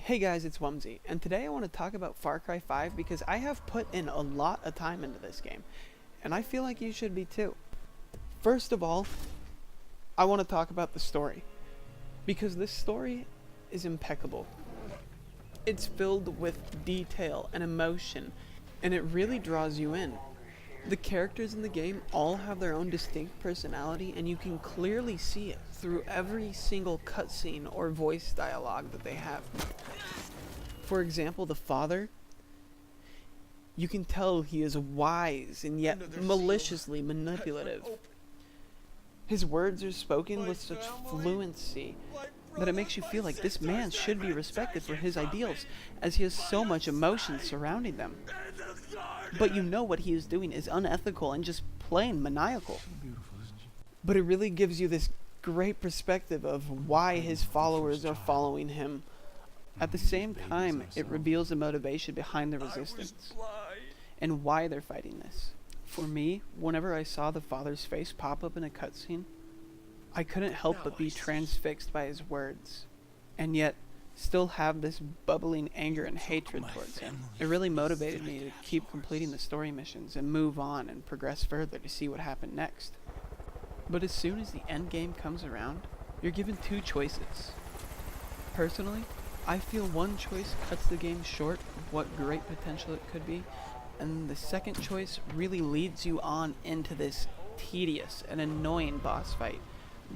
Hey guys, it's Wumsy, and today I want to talk about Far Cry 5 because I have put in a lot of time into this game, and I feel like you should be too. First of all, I want to talk about the story, because this story is impeccable. It's filled with detail and emotion, and it really draws you in. The characters in the game all have their own distinct personality, and you can clearly see it through every single cutscene or voice dialogue that they have. For example, the father, you can tell he is wise and yet maliciously manipulative. His words are spoken with such fluency that it makes you feel like this man should be respected for his ideals, as he has so much emotion surrounding them. But you know what he is doing is unethical and just plain maniacal. But it really gives you this great perspective of why his followers are following him. At the same time, it reveals the motivation behind the resistance and why they're fighting this. For me, whenever I saw the father's face pop up in a cutscene, I couldn't help but be transfixed by his words, and yet still have this bubbling anger and hatred towards him. It really motivated me to keep completing the story missions and move on and progress further to see what happened next. But as soon as the end game comes around, you're given two choices. Personally, I feel one choice cuts the game short of what great potential it could be, and the second choice really leads you on into this tedious and annoying boss fight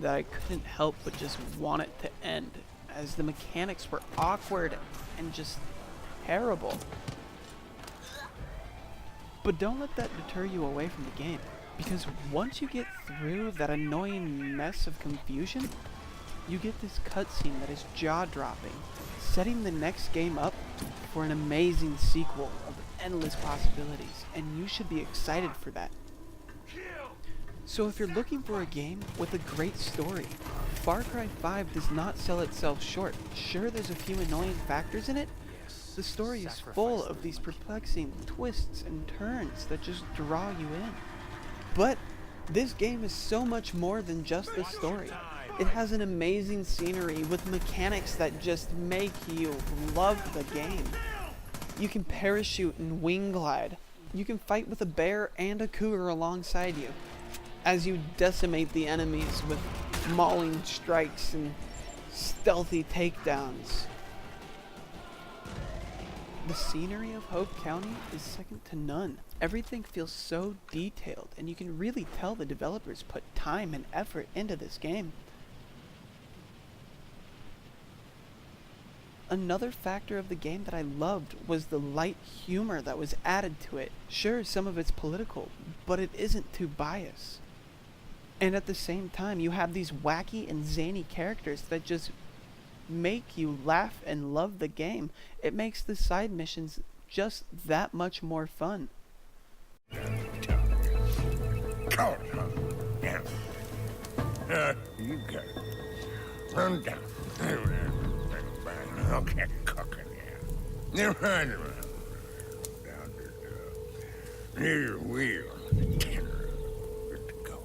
that I couldn't help but just want it to end, as the mechanics were awkward and just terrible. But don't let that deter you away from the game, because once you get through that annoying mess of confusion, you get this cutscene that is jaw-dropping, setting the next game up for an amazing sequel of endless possibilities, and you should be excited for that. So if you're looking for a game with a great story, Far Cry 5 does not sell itself short. Sure, there's a few annoying factors in it. The story is full of these perplexing twists and turns that just draw you in. But this game is so much more than just the story. It has an amazing scenery with mechanics that just make you love the game. You can parachute and wing glide. You can fight with a bear and a cougar alongside you, as you decimate the enemies with mauling strikes and stealthy takedowns. The scenery of Hope County is second to none. Everything feels so detailed, and you can really tell the developers put time and effort into this game. Another factor of the game that I loved was the light humor that was added to it. Sure, some of it's political, but it isn't too biased. And at the same time, you have these wacky and zany characters that just make you laugh and love the game. It makes the side missions just that much more fun. You got it. Run down. Okay, cooking now. Now run around. Down to near your wheel. Good to go.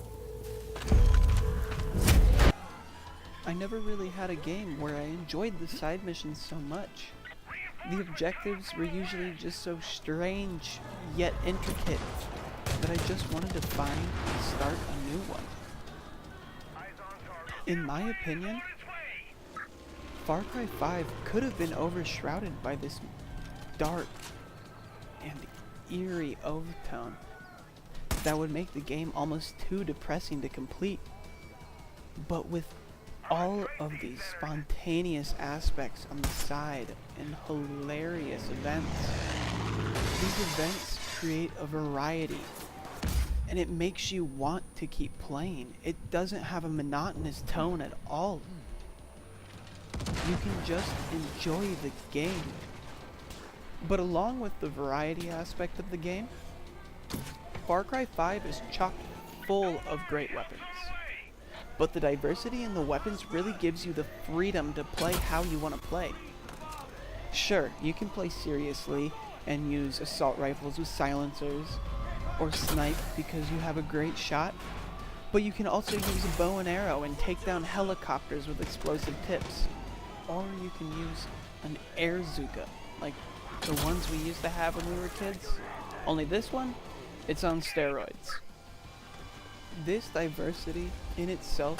I never really had a game where I enjoyed the side missions so much. The objectives were usually just so strange, yet intricate, that I just wanted to find and start a new one. In my opinion, Far Cry 5 could have been overshrouded by this dark and eerie overtone that would make the game almost too depressing to complete. But with all of these spontaneous aspects on the side and hilarious events, these events create a variety, and it makes you want to keep playing. It doesn't have a monotonous tone at all. You can just enjoy the game. But along with the variety aspect of the game, Far Cry 5 is chock full of great weapons. But the diversity in the weapons really gives you the freedom to play how you want to play. Sure, you can play seriously and use assault rifles with silencers, or snipe because you have a great shot, but you can also use a bow and arrow and take down helicopters with explosive tips. or you can use an air Zuka, like the ones we used to have when we were kids. Only this one, it's on steroids. This diversity in itself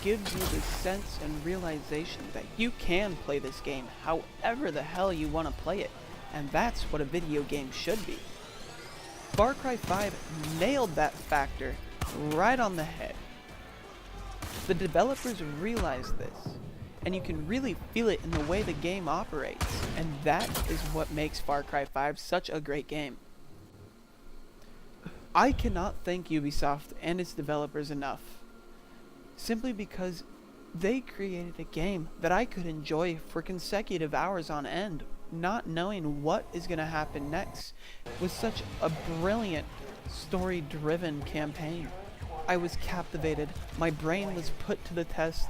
gives you the sense and realization that you can play this game however the hell you want to play it, and that's what a video game should be. Far Cry 5 nailed that factor right on the head. The developers realized this, and you can really feel it in the way the game operates, and that is what makes Far Cry 5 such a great game. I cannot thank Ubisoft and its developers enough, simply because they created a game that I could enjoy for consecutive hours on end, not knowing what is going to happen next, with such a brilliant, story-driven campaign. I was captivated, my brain was put to the test,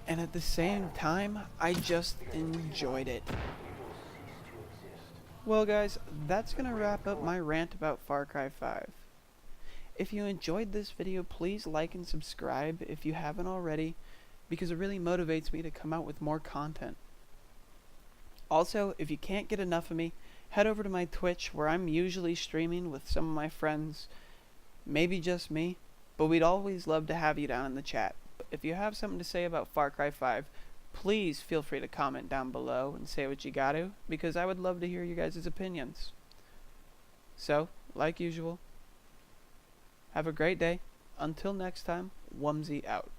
and at the same time, I just enjoyed it. Well guys, that's going to wrap up my rant about Far Cry 5. If you enjoyed this video, please like and subscribe if you haven't already, because it really motivates me to come out with more content. Also, if you can't get enough of me, head over to my Twitch where I'm usually streaming with some of my friends, maybe just me, but we'd always love to have you down in the chat. If you have something to say about Far Cry 5, please feel free to comment down below and say what you got to, because I would love to hear you guys' opinions. So, like usual, have a great day. Until next time, Wumsy out.